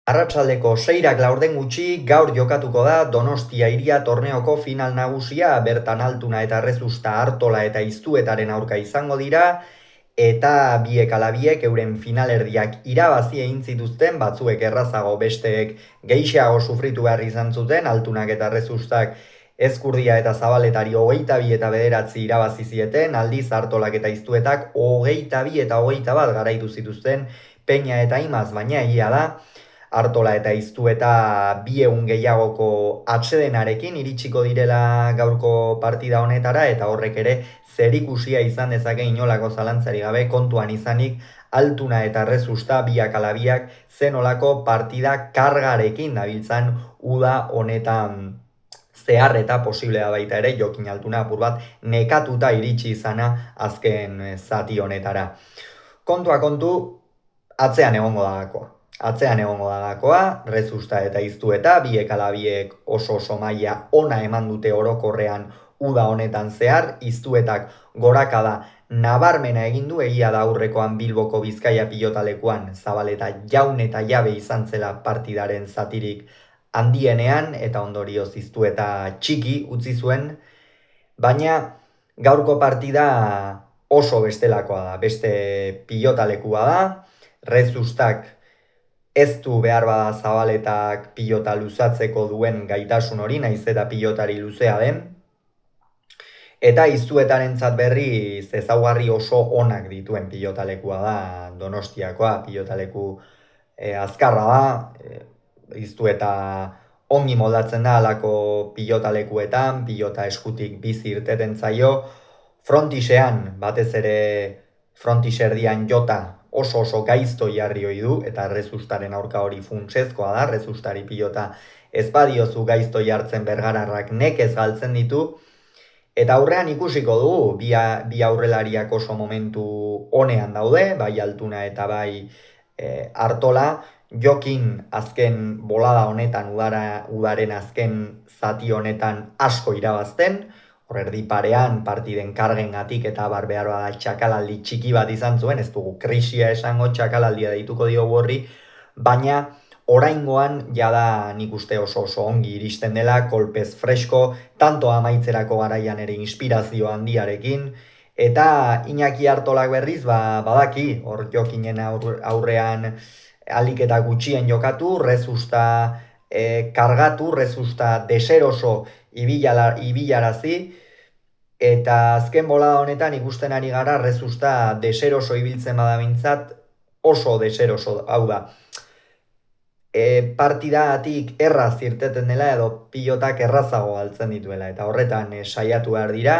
Arratsaldeko 6 laurden gutxi gaur jokatuko da Donostia Hiria torneoko final nagusia, bertan Altuna eta Rezusta Artola eta Iztuetaren aurka izango dira, eta biek ala biek euren finalerdiak irabazi egin zituzten, batzuek errazago, besteek gehixeago sufritu behar izan zuten, Altunak eta Rezustak Ezkurdia eta Zabaletari 22 eta 9 irabazi zieten, aldiz Artolak eta Iztuetak 22 eta 21 garaitu zituzten Peña eta Imaz, baina egia da, Artola eta Iztueta 200 gehiagoko atsedenarekin iritsiko direla gaurko partida honetara, eta horrek ere zerikusia izan dezake inolako zalantzari gabe, kontuan izanik Altuna eta Rezusta biak ala biak zenolako partida kargarekin dabiltzan uda honetan zehar, eta posiblea baita ere Jokin Altuna apur bat nekatuta iritsi izana azken zati honetara. Kontua kontu, atzean egongo dagakoa. Atzean egongo dagakoa, Rezusta eta Iztueta, biek ala biek oso maila ona eman dute orokorrean uda honetan zehar, Iztuetak gorakada nabarmena egin du, egia da aurrekoan Bilboko Bizkaia pilotalekuan Zabaleta jaun eta jabe izan zela partidaren zatirik handienean, eta ondorioz Iztueta txiki utzi zuen, baina gaurko partida oso bestelakoa da, beste pilotalekua da, Rezustak ez du behar bada Zabaletak pilota luzatzeko duen gaitasun hori, naiz eta pilotari luzea den, eta Iztuetarentzat berriz ezaugarri oso onak dituen pilotalekua da Donostiakoa, pilotaleku azkarra da, Iztueta ongi moldatzen da alako pilotalekuetan, pilota eskutik bizi irteten zaio, frontisean, batez ere frontiserdian jota, oso gaizto jarri ohi du, eta Rezustaren aurka hori funtsezkoa da, Rezustari pilota ez badiozu gaizto jartzen bergararrak nekez galtzen ditu, eta aurrean ikusiko dugu, bi aurrelariak oso momentu honean daude, bai Altuna eta bai Artola, Jokin azken bolada honetan, udaren azken zati honetan asko irabazten, erdi parean partiden kargengatik eta behar da txakalaldi txiki bat izan zuen, ez dugu krisia esango, txakalaldia deituko diogu horri, baina oraingoan jada nik uste oso ongi iristen dela, kolpez fresko, tanto amaitzerako garaian ere inspirazio handiarekin, eta Iñaki Artolak berriz badaki, hor Jokinen aurrean alik eta gutxien jokatu, Rezusta kargatu, Rezusta deseroso ibilarazi, eta azken bolada honetan ikusten ari gara Rezusta deseroso ibiltzen badabintzat, oso deseroso, hau da. Partidatik erraz irteten dela edo pilotak errazago galtzen dituela, eta horretan saiatu behar dira,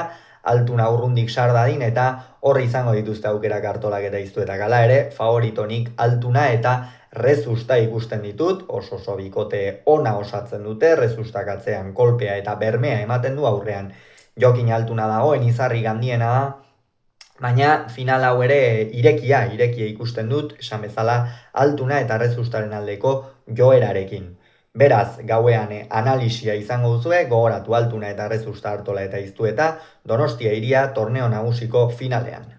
Altuna urrundik sar dadin, eta horri izango dituzte aukerak Artolak eta Iztuetak, hala ere, favoritonik Altuna eta Rezusta ikusten ditut, oso bikote ona osatzen dute, Rezustak atzean kolpea eta bermea ematen du, aurrean Jokin Altuna dagoen izarri gandiena da, baina final hau ere irekia ikusten dut, esan bezala Altuna eta Rezustaren aldeko joerarekin. Beraz, gauean analisia izango duzue, gogoratu Altuna eta Rezusta, Artola eta Iztueta, Donostia Hiria torneo nagusiko finalean.